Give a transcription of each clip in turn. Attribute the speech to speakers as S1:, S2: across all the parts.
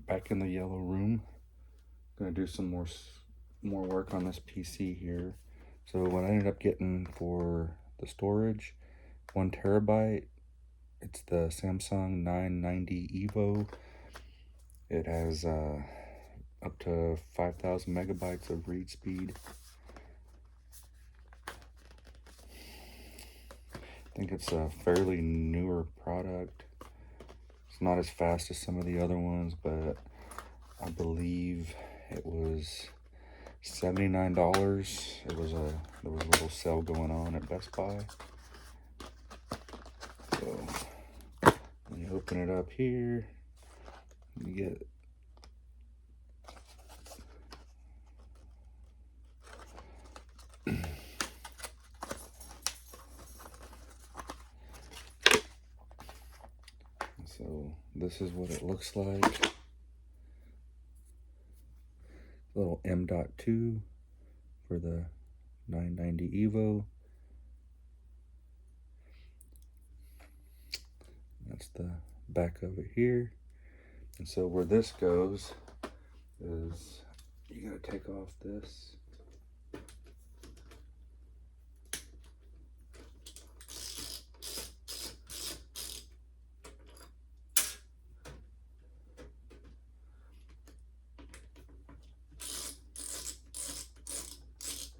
S1: back in the yellow room. Gonna do some more work on this PC here. So what I ended up getting for the storage, 1 terabyte. It's the Samsung 990 Evo. It has up to 5,000 megabytes of read speed. I think it's a fairly newer product. It's not as fast as some of the other ones, but I believe it was $79. There was a little sale going on at Best Buy. So when you open it up here, you get so this is what it looks like. Little M.2 for the 990 Evo. That's the back of it here. And so where this goes is you gotta take off this.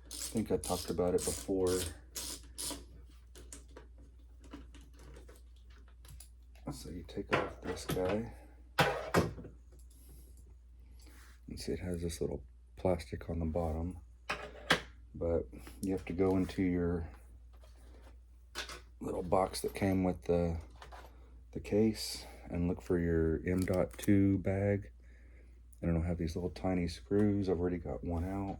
S1: I think I talked about it before. So you take off this guy. You see it has this little plastic on the bottom, but you have to go into your little box that came with the case and look for your M.2 bag. And it'll have these little tiny screws. I've already got one out.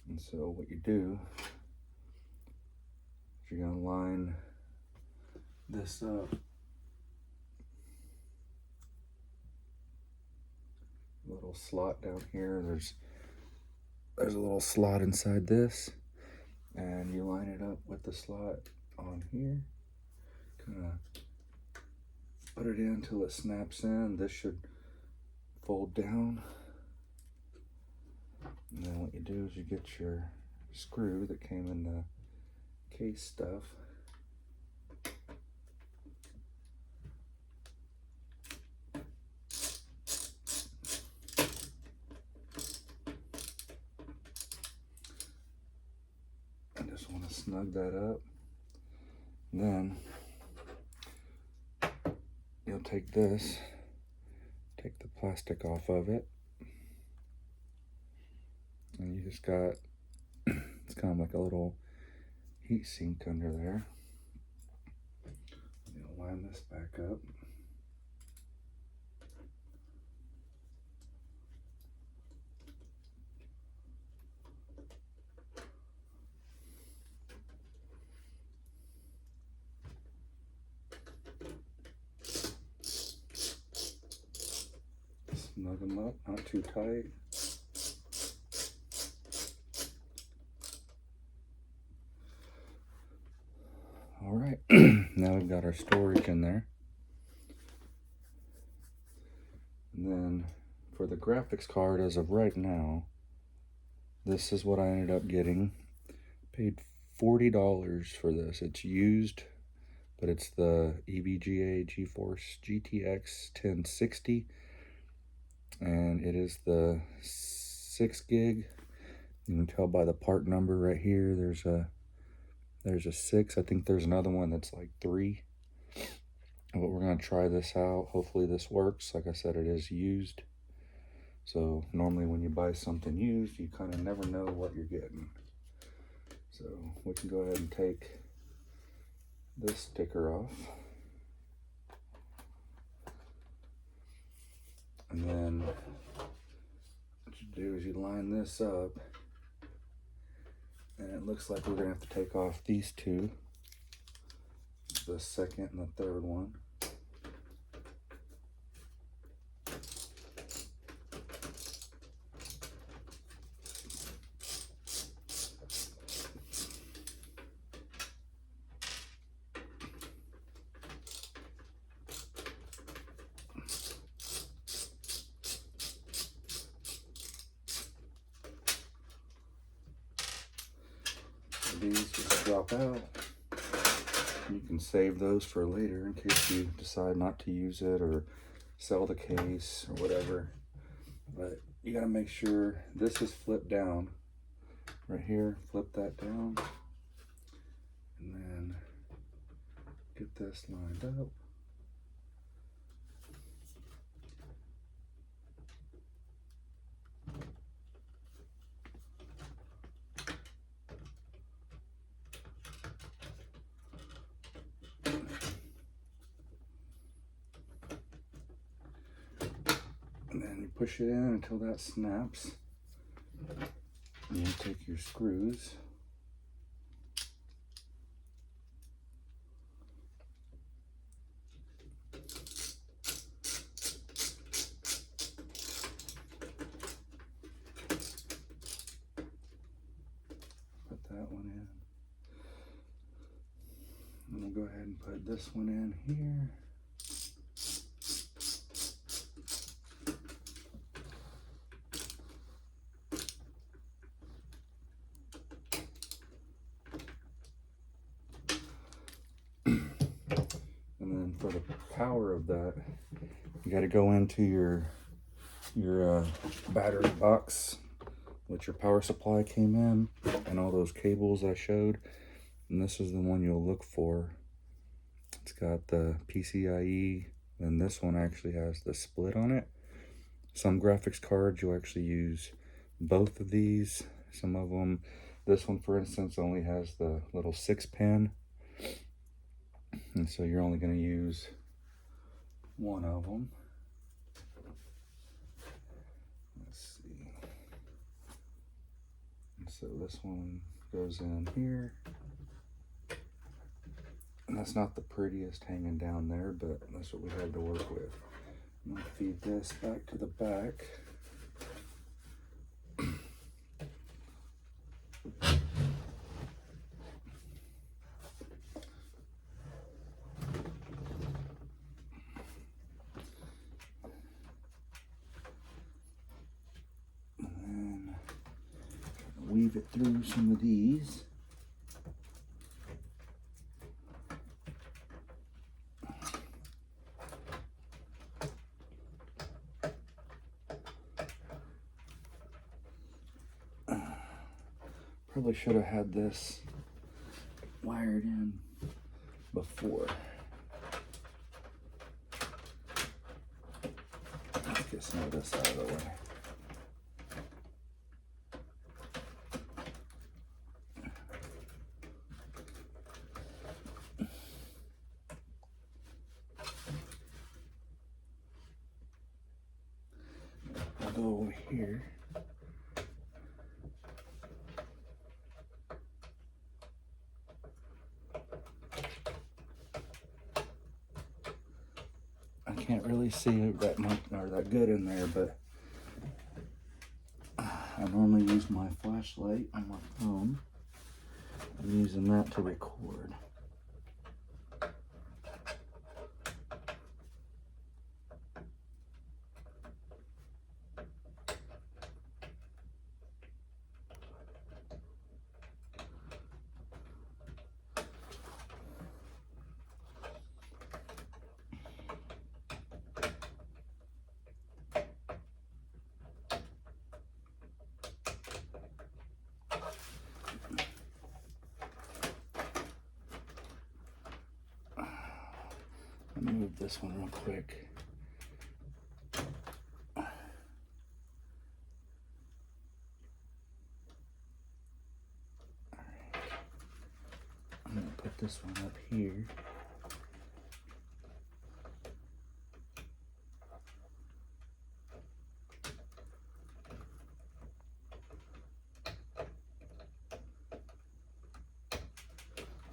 S1: And so what you do is you're gonna line this up. A little slot down here. There's a little slot inside this, and you line it up with the slot on here. Kind of put it in until it snaps in. This should fold down. And then what you do is you get your screw that came in the case stuff. I just want to snug that up. And then you'll take this, take the plastic off of it. And you just got, it's kind of like a little heat sink under there. You'll line this back up. Snug them up, not too tight. All right, now we've got our storage in there. And then for the graphics card, as of right now, this is what I ended up getting. Paid $40 for this. It's used, but it's the EVGA GeForce GTX 1060. And it is the 6 gig. You can tell by the part number right here, there's a 6. I think there's another one that's like 3. But we're gonna try this out. Hopefully this works. Like I said, it is used. So normally when you buy something used, you kind of never know what you're getting. So we can go ahead and take this sticker off. And then what you do is you line this up. And it looks like we're gonna have to take off these two, the second and the third one. these just drop out. You can save those for later in case you decide not to use it or sell the case or whatever. But you gotta make sure this is flipped down. Right here, flip that down. And then get this lined up. And then you push it in until that snaps. And you take your screws. Put that one in. And we'll go ahead and put this one in here. For the power of that, you got to go into your battery box, which your power supply came in, and all those cables I showed. And this is the one you'll look for. It's got the PCIe, and this one actually has the split on it. Some graphics cards you'll actually use both of these. Some of them, this one for instance, only has the little 6-pin. And so you're only going to use one of them. Let's see. And so this one goes in here. And that's not the prettiest hanging down there, but that's what we had to work with. I'm going to feed this back to the back. Weave it through some of these. Probably should have had this wired in before. Let's get some of this out of the way. I'll go over here. I can't really see it that much or that good in there, but I normally use my flashlight on my phone. I'm using that to record. Let me move this one real quick. I'm going to put this one up here.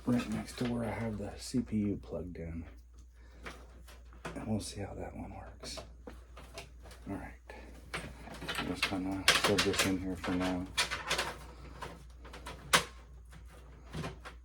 S1: Right next to where I have the CPU plugged in. And we'll see how that one works. All right. I'm just gonna shove this in here for now.